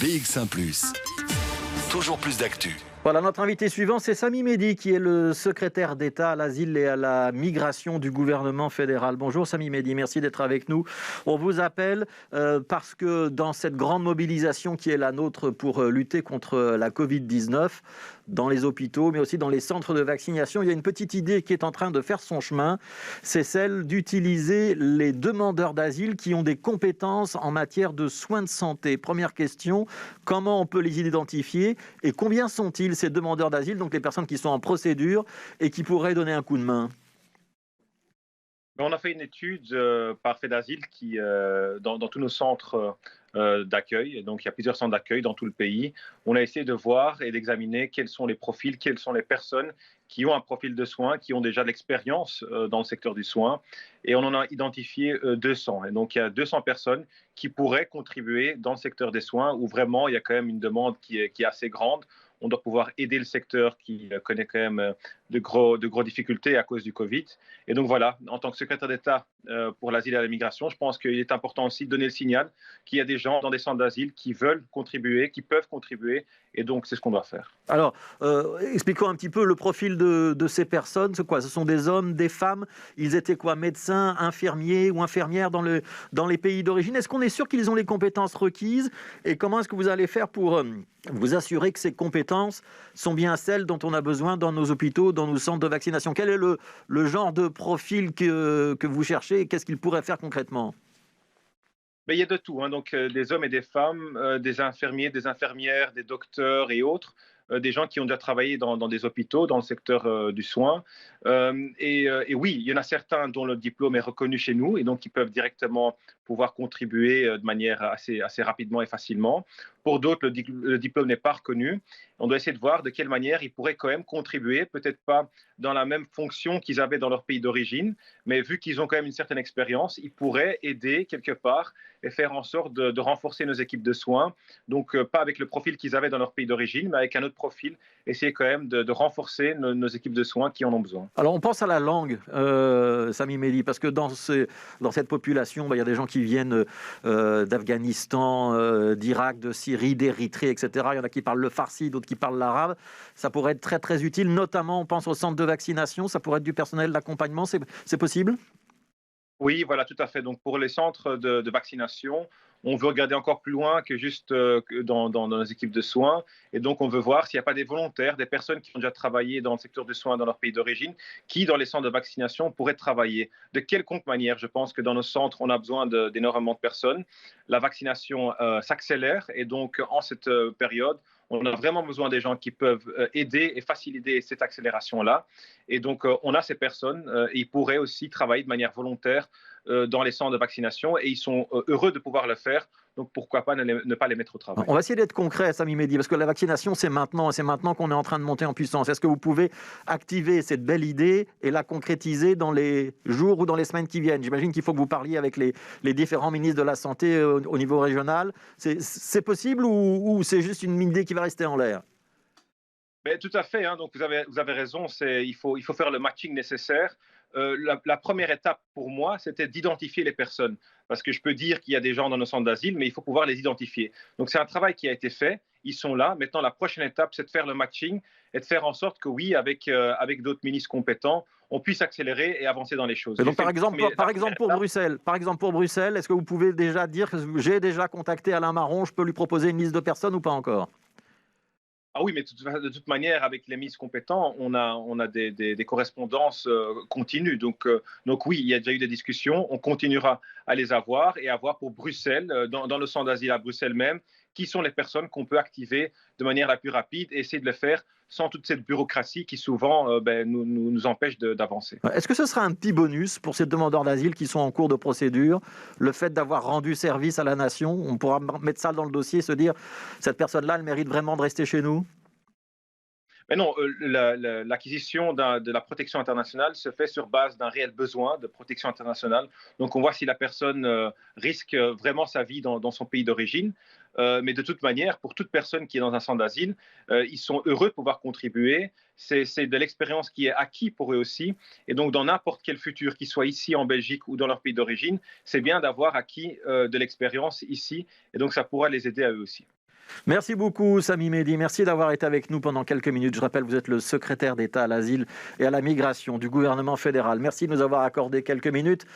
BX1 ⁇ toujours plus d'actu. Voilà, notre invité suivant, c'est Sami Mehdi, qui est le secrétaire d'État à l'asile et à la migration du gouvernement fédéral. Bonjour Sami Mehdi, merci d'être avec nous. On vous appelle parce que dans cette grande mobilisation qui est la nôtre pour lutter contre la Covid-19, dans les hôpitaux, mais aussi dans les centres de vaccination, il y a une petite idée qui est en train de faire son chemin. C'est celle d'utiliser les demandeurs d'asile qui ont des compétences en matière de soins de santé. Première question, comment on peut les identifier et combien sont-ils ces demandeurs d'asile, donc les personnes qui sont en procédure et qui pourraient donner un coup de main? On a fait une étude par Fedasile qui, dans tous nos centres d'accueil, donc il y a plusieurs centres d'accueil dans tout le pays. On a essayé de voir et d'examiner quels sont les profils, quelles sont les personnes qui ont un profil de soins, qui ont déjà de l'expérience dans le secteur du soin. Et on en a identifié 200. Et donc il y a 200 personnes qui pourraient contribuer dans le secteur des soins, où vraiment il y a quand même une demande qui est assez grande. On doit pouvoir aider le secteur qui connaît quand même de gros difficultés à cause du Covid. Et donc voilà, en tant que secrétaire d'État pour l'asile et la migration, je pense qu'il est important aussi de donner le signal qu'il y a des gens dans des centres d'asile qui veulent contribuer, qui peuvent contribuer. Et donc, c'est ce qu'on doit faire. Alors, expliquons un petit peu le profil de ces personnes. C'est quoi? Ce sont des hommes, des femmes? Ils étaient quoi? Médecins, infirmiers ou infirmières dans les pays d'origine? Est-ce qu'on est sûr qu'ils ont les compétences requises? Et comment est-ce que vous allez faire pour vous assurer que ces compétences sont bien celles dont on a besoin dans nos hôpitaux, dans nos centres de vaccination? Quel est le genre de profil que vous cherchez et qu'est-ce qu'ils pourraient faire concrètement? Mais il y a de tout, hein. Donc, des hommes et des femmes, des infirmiers, des infirmières, des docteurs et autres, des gens qui ont déjà travaillé dans des hôpitaux, dans le secteur du soin. Et oui, il y en a certains dont le diplôme est reconnu chez nous et donc qui peuvent directement pouvoir contribuer de manière assez rapidement et facilement. Pour d'autres, le diplôme n'est pas reconnu. On doit essayer de voir de quelle manière ils pourraient quand même contribuer, peut-être pas dans la même fonction qu'ils avaient dans leur pays d'origine, mais vu qu'ils ont quand même une certaine expérience, ils pourraient aider quelque part et faire en sorte de renforcer nos équipes de soins. Donc, pas avec le profil qu'ils avaient dans leur pays d'origine, mais avec un autre profil, essayer quand même de renforcer nos équipes de soins qui en ont besoin. Alors, on pense à la langue, Sami Mehdi, parce que dans cette population, il y a des gens qui viennent d'Afghanistan, d'Irak, de Syrie, d'Érythrée, etc. Il y en a qui parlent le farsi, d'autres qui parlent l'arabe. Ça pourrait être très, très utile, notamment, on pense au centre de vaccination, ça pourrait être du personnel d'accompagnement, c'est possible? Oui, voilà, tout à fait. Donc, pour les centres de vaccination, on veut regarder encore plus loin que juste que dans nos équipes de soins. Et donc, on veut voir s'il n'y a pas des volontaires, des personnes qui ont déjà travaillé dans le secteur des soins dans leur pays d'origine, qui, dans les centres de vaccination, pourraient travailler. De quelconque manière, je pense que dans nos centres, on a besoin d'énormément de personnes. La vaccination s'accélère et donc, en cette période, on a vraiment besoin des gens qui peuvent aider et faciliter cette accélération-là. Et donc, on a ces personnes et ils pourraient aussi travailler de manière volontaire dans les centres de vaccination et ils sont heureux de pouvoir le faire. Donc, pourquoi pas ne pas les mettre au travail. On va essayer d'être concret, Sami Mehdi, parce que la vaccination, c'est maintenant, et c'est maintenant qu'on est en train de monter en puissance. Est-ce que vous pouvez activer cette belle idée et la concrétiser dans les jours ou dans les semaines qui viennent? J'imagine qu'il faut que vous parliez avec les différents ministres de la Santé au niveau régional. C'est possible ou c'est juste une idée qui va rester en l'air? Mais tout à fait, hein. Donc vous avez raison, il faut faire le matching nécessaire. La première étape pour moi, c'était d'identifier les personnes. Parce que je peux dire qu'il y a des gens dans nos centres d'asile, mais il faut pouvoir les identifier. Donc c'est un travail qui a été fait, ils sont là. Maintenant, la prochaine étape, c'est de faire le matching et de faire en sorte que oui, avec d'autres ministres compétents, on puisse accélérer et avancer dans les choses. Et donc, par exemple, pour Bruxelles, est-ce que vous pouvez déjà dire que j'ai déjà contacté Alain Marron, je peux lui proposer une liste de personnes ou pas encore? Ah oui, mais de toute manière, avec les ministres compétents, on a des correspondances continues. Donc oui, il y a déjà eu des discussions. On continuera à les avoir et à voir pour Bruxelles, dans le centre d'asile à Bruxelles même, qui sont les personnes qu'on peut activer de manière la plus rapide et essayer de le faire sans toute cette bureaucratie qui souvent nous empêche d'avancer. Est-ce que ce sera un petit bonus pour ces demandeurs d'asile qui sont en cours de procédure, le fait d'avoir rendu service à la nation? On pourra mettre ça dans le dossier et se dire, cette personne-là, elle mérite vraiment de rester chez nous? Mais non, l'acquisition de la protection internationale se fait sur base d'un réel besoin de protection internationale. Donc, on voit si la personne risque vraiment sa vie dans son pays d'origine. Mais de toute manière, pour toute personne qui est dans un centre d'asile, ils sont heureux de pouvoir contribuer. C'est de l'expérience qui est acquise pour eux aussi. Et donc, dans n'importe quel futur, qu'ils soient ici en Belgique ou dans leur pays d'origine, c'est bien d'avoir acquis de l'expérience ici. Et donc, ça pourra les aider à eux aussi. Merci beaucoup, Sami Mehdi. Merci d'avoir été avec nous pendant quelques minutes. Je rappelle, vous êtes le secrétaire d'État à l'asile et à la migration du gouvernement fédéral. Merci de nous avoir accordé quelques minutes.